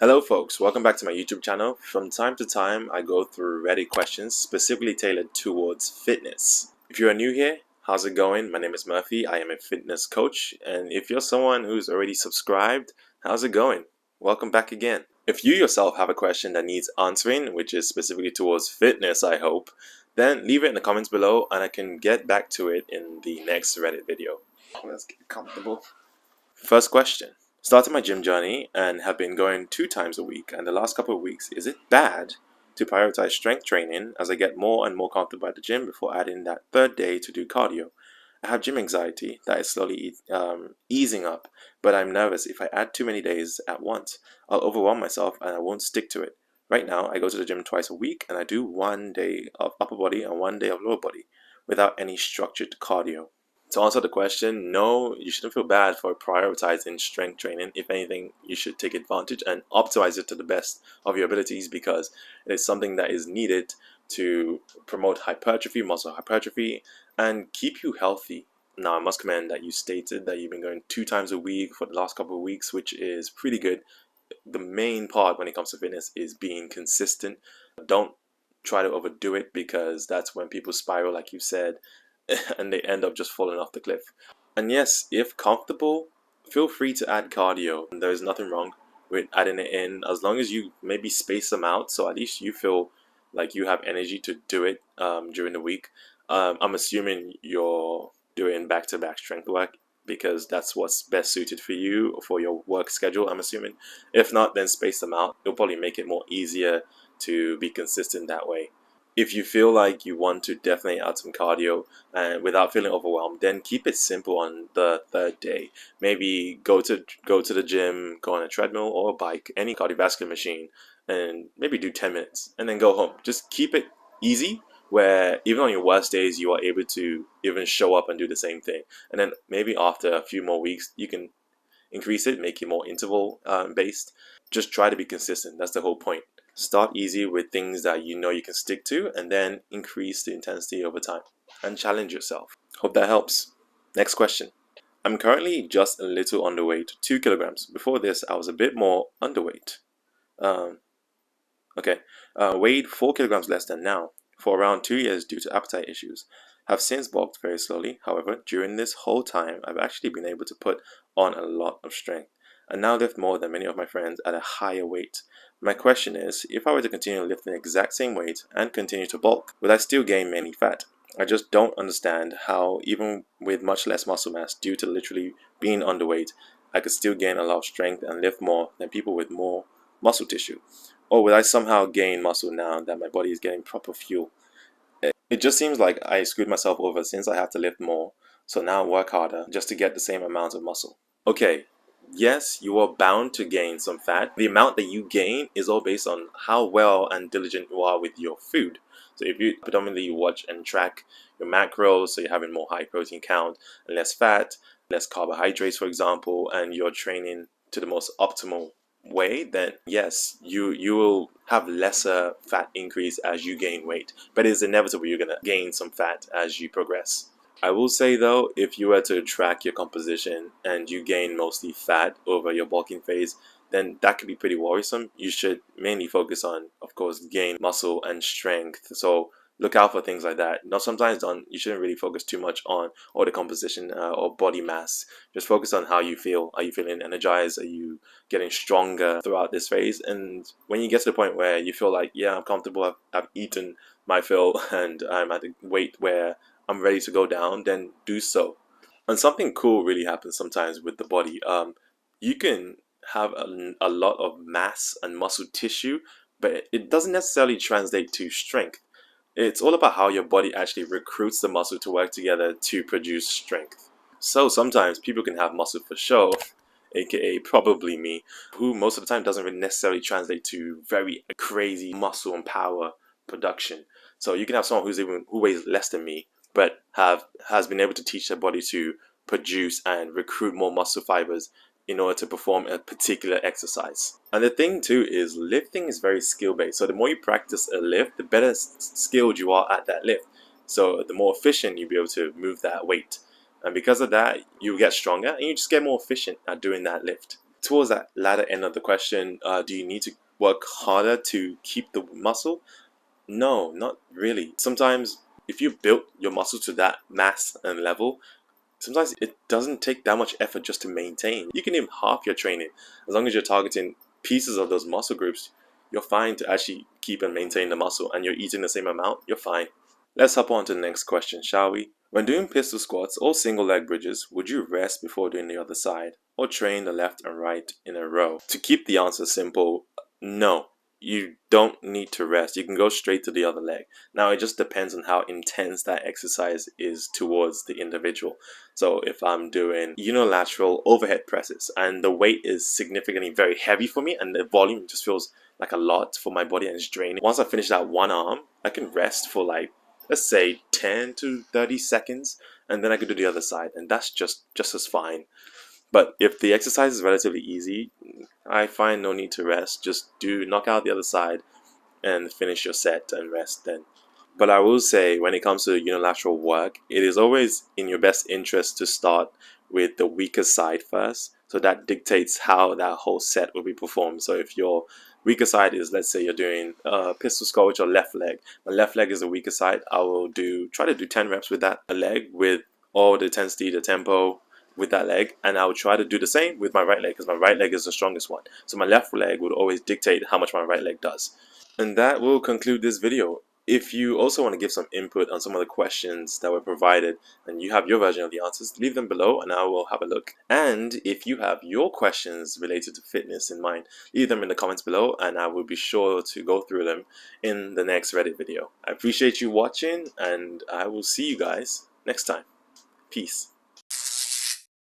Hello folks, welcome back to my YouTube channel. From time to time, I go through Reddit questions specifically tailored towards fitness. If you are new here, how's it going? My name is Murphy, I am a fitness coach, and if you're someone who's already subscribed, how's it going? Welcome back again. If you yourself have a question that needs answering, which is specifically towards fitness, I hope, then leave it in the comments below and I can get back to it in the next Reddit video. Let's get comfortable. First question. Started my gym journey and have been going 2 times a week, and the last couple of weeks, is it bad to prioritize strength training as I get more and more comfortable at the gym before adding that third day to do cardio? I have gym anxiety that is slowly easing up, but I'm nervous if I add too many days at once. I'll overwhelm myself and I won't stick to it. Right now, I go to the gym twice a week and I do 1 day of upper body and 1 day of lower body without any structured cardio. To answer the question, no, you shouldn't feel bad for prioritizing strength training. If anything, you should take advantage and optimize it to the best of your abilities because it is something that is needed to promote hypertrophy, muscle hypertrophy, and keep you healthy. Now, I must commend that you stated that you've been going 2 times a week for the last couple of weeks, which is pretty good. The main part when it comes to fitness is being consistent. Don't try to overdo it because that's when people spiral, like you said, and they end up just falling off the cliff. And yes, if comfortable, feel free to add cardio. There's nothing wrong with adding it in as long as you maybe space them out so at least you feel like you have energy to do it during the week. I'm assuming you're doing back-to-back strength work because that's what's best suited for you for your work schedule, I'm assuming. If not, then space them out. It'll probably make it more easier to be consistent that way. If you feel like you want to definitely add some cardio and without feeling overwhelmed, then keep it simple on the third day. Maybe go to the gym, go on a treadmill or a bike, any cardiovascular machine, and maybe do 10 minutes and then go home. Just keep it easy where even on your worst days you are able to even show up and do the same thing. And then maybe after a few more weeks you can increase it, make it more interval based. Just try to be consistent. That's the whole point. Start easy with things that you know you can stick to and then increase the intensity over time and challenge yourself. Hope that helps. Next question. I'm currently just a little underweight, 2 kilograms. Before this, I was a bit more underweight. Weighed 4 kilograms less than now for around 2 years due to appetite issues. Have since bulked very slowly. However, during this whole time, I've actually been able to put on a lot of strength and now lift more than many of my friends at a higher weight. My question is, if I were to continue lifting the exact same weight and continue to bulk, would I still gain any fat? I just don't understand how, even with much less muscle mass due to literally being underweight, I could still gain a lot of strength and lift more than people with more muscle tissue. Or would I somehow gain muscle now that my body is getting proper fuel? It just seems like I screwed myself over since I have to lift more, so now work harder just to get the same amount of muscle. Okay, yes, you are bound to gain some fat. The amount that you gain is all based on how well and diligent you are with your food. So if you predominantly watch and track your macros, so you're having more high protein count and less fat, less carbohydrates, for example, and you're training to the most optimal way, then yes, you will have lesser fat increase as you gain weight, but it's inevitable you're going to gain some fat as you progress. I will say though, if you were to track your composition and you gain mostly fat over your bulking phase, then that could be pretty worrisome. You should mainly focus on, of course, gain muscle and strength. So look out for things like that. Now, sometimes you shouldn't really focus too much on all the composition or body mass. Just focus on how you feel. Are you feeling energized? Are you getting stronger throughout this phase? And when you get to the point where you feel like, yeah, I'm comfortable, I've eaten my fill and I'm at the weight where I'm ready to go down, then do so. And something cool really happens sometimes with the body. You can have a lot of mass and muscle tissue, but it doesn't necessarily translate to strength. It's all about how your body actually recruits the muscle to work together to produce strength. So sometimes people can have muscle for show, aka probably me, who most of the time doesn't really necessarily translate to very crazy muscle and power production. So you can have someone who weighs less than me, but has been able to teach their body to produce and recruit more muscle fibers in order to perform a particular exercise. And the thing too is lifting is very skill based. So the more you practice a lift, the better skilled you are at that lift. So the more efficient you'll be able to move that weight. And because of that, you get stronger and you just get more efficient at doing that lift. Towards that latter end of the question, do you need to work harder to keep the muscle? No, not really. Sometimes if you build your muscle to that mass and level, sometimes it doesn't take that much effort just to maintain. You can even half your training. As long as you're targeting pieces of those muscle groups, you're fine to actually keep and maintain the muscle, and you're eating the same amount, you're fine. Let's hop on to the next question, shall we? When doing pistol squats or single leg bridges, would you rest before doing the other side, or train the left and right in a row? To keep the answer simple, no. You don't need to rest. You can go straight to the other leg. Now, it just depends on how intense that exercise is towards the individual. So if I'm doing unilateral overhead presses and the weight is significantly very heavy for me and the volume just feels like a lot for my body and it's draining, once I finish that one arm, I can rest for like, let's say 10 to 30 seconds, and then I could do the other side, and that's just as fine. But if the exercise is relatively easy, I find no need to rest. Just knock out the other side and finish your set and rest then. But I will say, when it comes to unilateral work, it is always in your best interest to start with the weaker side first. So that dictates how that whole set will be performed. So if your weaker side is, let's say you're doing pistol squat with your left leg, my left leg is the weaker side, I will try to do 10 reps with that leg with all the intensity, the tempo with that leg, and I will try to do the same with my right leg because my right leg is the strongest one. So my left leg would always dictate how much my right leg does. And that will conclude this video. If you also want to give some input on some of the questions that were provided and you have your version of the answers, leave them below and I will have a look. And if you have your questions related to fitness in mind, leave them in the comments below and I will be sure to go through them in the next Reddit video. I appreciate you watching and I will see you guys next time. Peace.